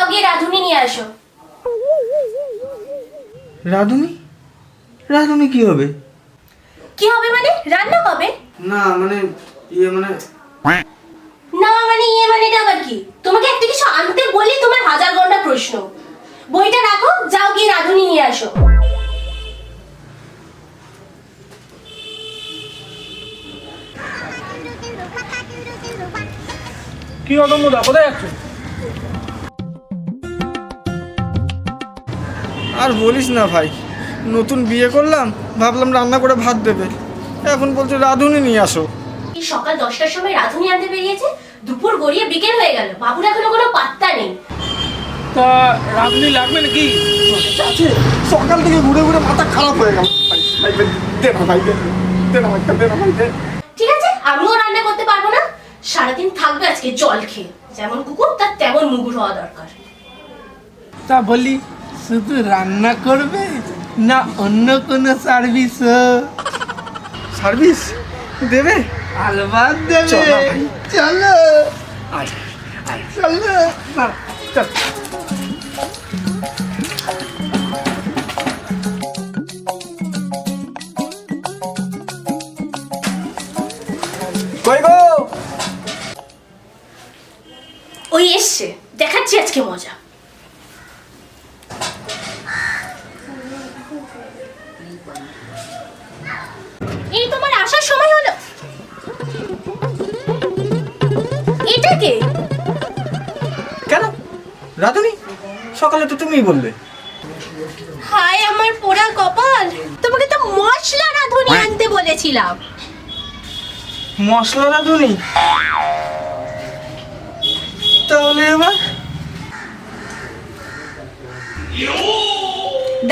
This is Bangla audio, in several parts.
যাও গিয়ে রাঁধুনি নিয়ে আসো। রাঁধুনি? রাঁধুনি কি হবে? কি হবে মানে? রান্না কবে? না মানে ইয়ে মানে না মানে ইয়ে মানেটা আবার কি? তোমাকে একটা কিছু আনতে বলি তোমার হাজার ঘন্টা প্রশ্ন। বইটা রাখো, যাও গিয়ে রাঁধুনি নিয়ে আসো। কি অদম্যদা, কোথায় যাচ্ছ? আর বলিস না ভাই, নতুন বিয়ে করলাম, ভাবলাম রান্না করে ভাত দেবে, এখন বলছে রাঁধুনি নিয়ে আসো। এই সকাল 10টার সময় রাঁধুনি আনতে বেরিয়েছে, দুপুর গড়িয়ে বিকেল হয়ে গেল, বাবুর এখনো কোনো পাত্তা নেই। তা রাঁধুনি লাগবে নাকি? আছে, সকাল থেকে ঘুরে ঘুরে মাথা খারাপ হয়ে গেল। ভাই দে না ভাই, দে না ভাই, দে না ভাই, দে। ঠিক আছে, আমিও রান্না করতে পারবো না, সারাদিন থাকবে আজকে জল খেয়ে। যেমন কুকুর তার তেমন মুগুর হওয়া দরকার। তা বলি, শুধু রান্না করবে না অন্য কোনো সার্ভিস? সার্ভিস দেবে? আলবাত দেবে। চল না ভাই। চলো আয় আয়, চলো। না চল। কই গো? ওই এসছে, দেখাচ্ছি আজকে মজা। এই তোমার আসার সময় হলো। এটা কে? কেন রাঁধুনি? সকালে তো তুমিই বললে। হায় আমার পোড়া কপাল, তোমাকে তো মশলা রাঁধুনি আনতে বলেছিলাম। মশলা রাঁধুনি? তাহলে এবার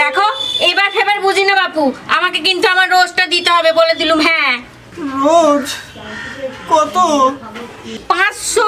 দেখো, এবার ফেবার বুঝি না বাপু, আমাকে কিন্তু আমার রোজটা দিতে হবে বলে দিলুম। হ্যাঁ, রোজ কত? 500।